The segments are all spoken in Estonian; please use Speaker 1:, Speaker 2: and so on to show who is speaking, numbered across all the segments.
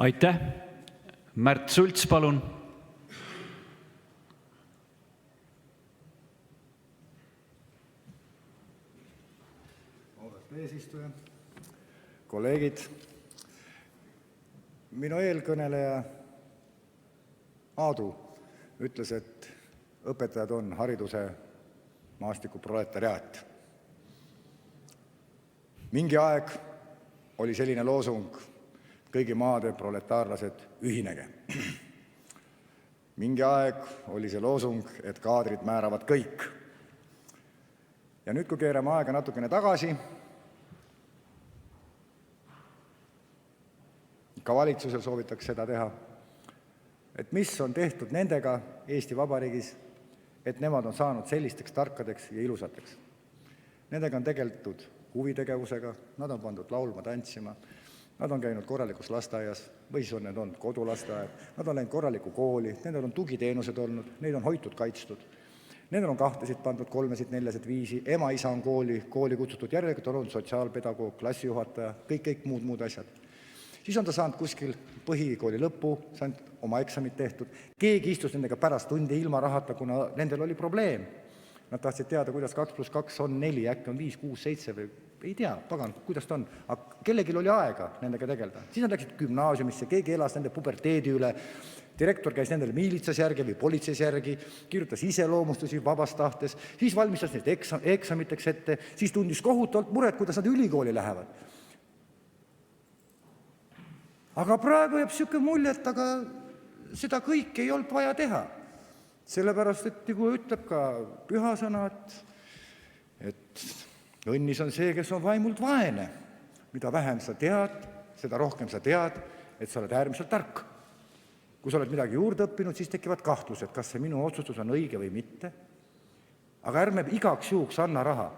Speaker 1: Aitäh! Märt Sults, palun!
Speaker 2: Eesistuja, kolleegid, minu eelkõneleja Aadu ütles, et õpetajad on hariduse maastiku proletariaat. Mingi aeg oli selline loosung: kõigi maade proletaarlased, ühinege. Mingi aeg oli see loosung, et kaadrid määravad kõik. Ja nüüd, kui keerame aega natukene tagasi, ka valitsusel soovitakse seda teha, et mis on tehtud nendega Eesti Vabariigis, et nemad on saanud sellisteks tarkadeks ja ilusateks. Nendega on tegeletud huvitegevusega, nad on pandud laulma, tantsima, nad on käinud korralikus lasteaias või siis on need olnud kodulasteaed, nad on läinud korralikku kooli, nendel on tugiteenused olnud, neid on hoitud, kaitstud. Nendel on 2 pandud, 3, 4, 5, ema, isa on kooli kutsutud, järelikult on olnud sotsiaalpedagoog, klassijuhataja, kõik muud asjad. Siis on ta saanud kuskil põhikooli lõppu, saanud oma eksamid tehtud. Keegi istus nendega pärast tundi ilma rahata, kuna nendel oli probleem. Nad tahtsid teada, kuidas 2 + 2 on 4, äkki on 5, 6, 7 või ei tea, pagan, kuidas ta on. Aga kellelgi oli aega nendega tegeleda. Siis nad läksid gümnaasiumisse, keegi elas nende puberteedi üle. Direktor käis nendele miilitsas järgi või politseis järgi, kirjutas iseloomustusi vabast tahtes, siis valmistas neid eksamiteks ette, siis tundis kohutavalt muret, kuidas nad ülikooli lähevad. Aga praegu jääb siuke mulje, et aga seda kõike ei olnud vaja teha. Sellepärast, et nagu ütleb ka pühasõna, et õnnis on see, kes on vaimult vaene. Mida vähem sa tead, seda rohkem sa tead, et sa oled äärmiselt tark. Kui sa oled midagi juurde õppinud, siis tekivad kahtlused, kas see minu otsustus on õige või mitte. Aga ärme igaks juhuks anna raha.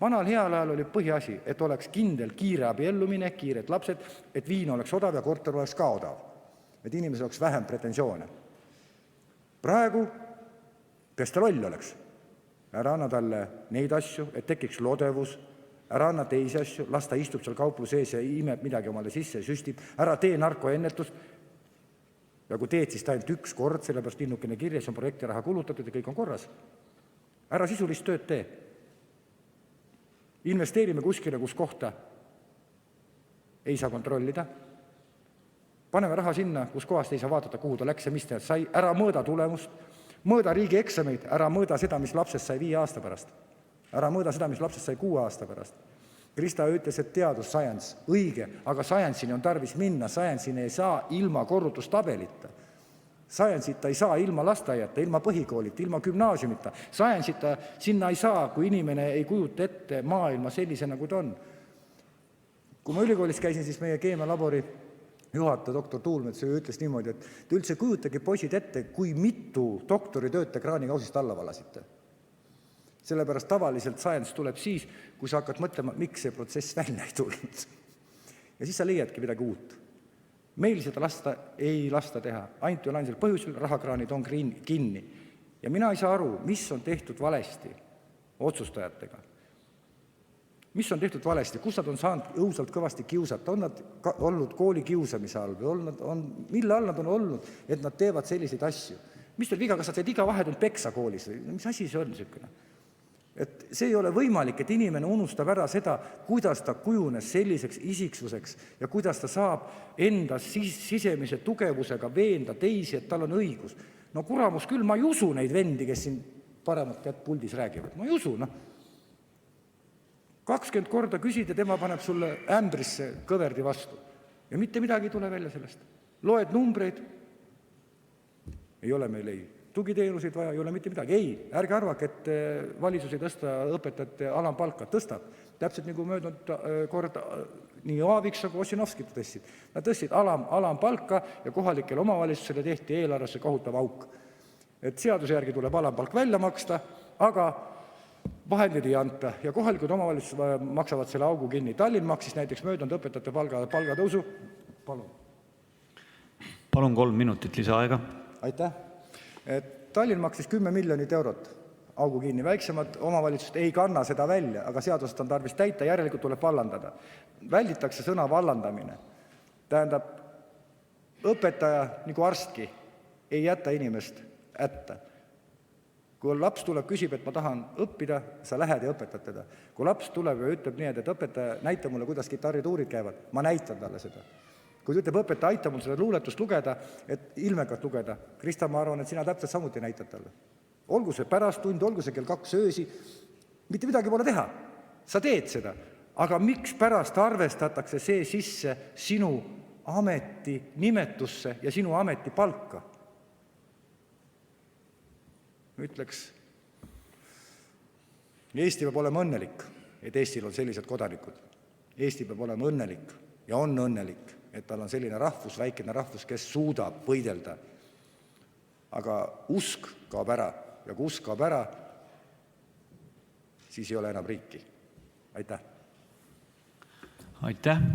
Speaker 2: Vanal heal ajal oli põhiasi, et oleks kindel kiire abiellumine, kiired lapsed, et viin oleks odav ja korter oleks ka odav. Et inimesel oleks vähem pretensioone. Praegu, kes ta loll oleks? Ära anna talle neid asju, et tekiks lodevus, ära anna teisi asju, las ta istub seal kaupluse ees ja imeb midagi omale sisse ja süstib, ära tee narkoennetust. Ja kui teed, siis ta ainult 1 kord, sellepärast linnukene kirjas on projekti raha kulutatud ja kõik on korras. Ära sisulist tööd tee. Investeerime kuskile, kus kohta ei saa kontrollida. Paneme raha sinna, kus kohast ei saa vaadata, kuhu ta läks ja mis ta sai. Ära mõõda tulemust, mõõda riigi eksameid, ära mõõda seda, mis lapsest sai 5 aasta pärast. Ära mõõda seda, mis lapsest sai 6 aasta pärast. Krista ütles, et teadus, science, õige, aga science'ini on tarvis minna, science'ini ei saa ilma korrutustabelita. Science'ita ei saa ilma lasteaiata, ilma põhikoolita, ilma gümnaasiumita. Science'ita sinna ei saa, kui inimene ei kujuta ette maailma sellise, nagu ta on. Kui ma ülikoolis käisin, siis meie keemialabori juhataja doktor Tuulmets ütles niimoodi, et te üldse kujutagi poisid ette, kui mitu doktoritööd te kraanikausist alla valasite. Sellepärast tavaliselt science tuleb siis, kui sa hakkad mõtlema, miks see protsess välja ei tulnud. Ja siis sa leiadki midagi uut. Meil seda ei lasta teha. Ainult ja ainsel põhjusel rahakraanid on kinni. Ja mina ei saa aru, mis on tehtud valesti otsustajatega. Mis on tehtud valesti, kus nad on saanud õudselt kõvasti kiusata, on nad olnud kooli kiusamise all või mille all nad on olnud, et nad teevad selliseid asju. Mis teil viga, kas sa teed iga vahetund peksa koolis või mis asi see on niisugune? Et see ei ole võimalik, et inimene unustab ära seda, kuidas ta kujunes selliseks isiksuseks ja kuidas ta saab enda sisemise tugevusega veenda teisi, et tal on õigus. No kuramus küll, ma ei usu neid vendi, kes siin paremat kätt puldis räägivad. Ma ei usu, 20 korda küsid ja tema paneb sulle ämbrisse kõverdi vastu. Ja mitte midagi ei tule välja sellest. Loed numbreid, ei ole meil ei tugiteenuseid vaja, ei ole mitte midagi. Ei, ärge arvake, et valitsus ei tõsta õpetajate alampalka. Tõstab. Täpselt nagu möödunud kord nii Aaviks kui Ossinovski tõstsid. Nad tõstsid alampalka ja kohalikele omavalitsusele tehti eelarvesse kohutav auk. Et seaduse järgi tuleb alampalk välja maksta, aga vahendid ei anta ja kohalikud omavalitsused maksavad selle augu kinni. Tallinn maksis näiteks möödunud õpetajate palgatõusu.
Speaker 1: Palun 3 minutit lisaaega.
Speaker 2: Aitäh. Tallinn maksis 10 miljonit eurot augu kinni. Väiksemad omavalitsused ei kanna seda välja, aga seadust on tarvis täita, järelikult tuleb vallandada. Välditakse sõna vallandamine. Tähendab, õpetaja, nagu arstki, ei jäta inimest hätta. Kui laps tuleb, küsib, et ma tahan õppida, sa lähed ja õpetad teda. Kui laps tuleb ja ütleb nii, et õpetaja, näita mulle, kuidas kitarrituurid käivad, ma näitan talle seda. Kui ütleb õpetaja, aita mul seda luuletust lugeda, et ilmekat lugeda, Krista, ma arvan, et sina täpselt samuti näitad talle. Olgu see pärasttund, olgu see kell 2 öösi, mitte midagi pole teha. Sa teed seda. Aga miks pärast arvestatakse see sisse sinu ameti nimetusse ja sinu ameti palka? Ütleks, Eesti peab olema õnnelik, et Eestil on sellised kodanikud. Eesti peab olema õnnelik ja on õnnelik, et tal on selline rahvus, väikene rahvus, kes suudab võidelda. Aga usk kaob ära ja kui usk kaob ära, siis ei ole enam riiki. Aitäh!
Speaker 1: Aitäh!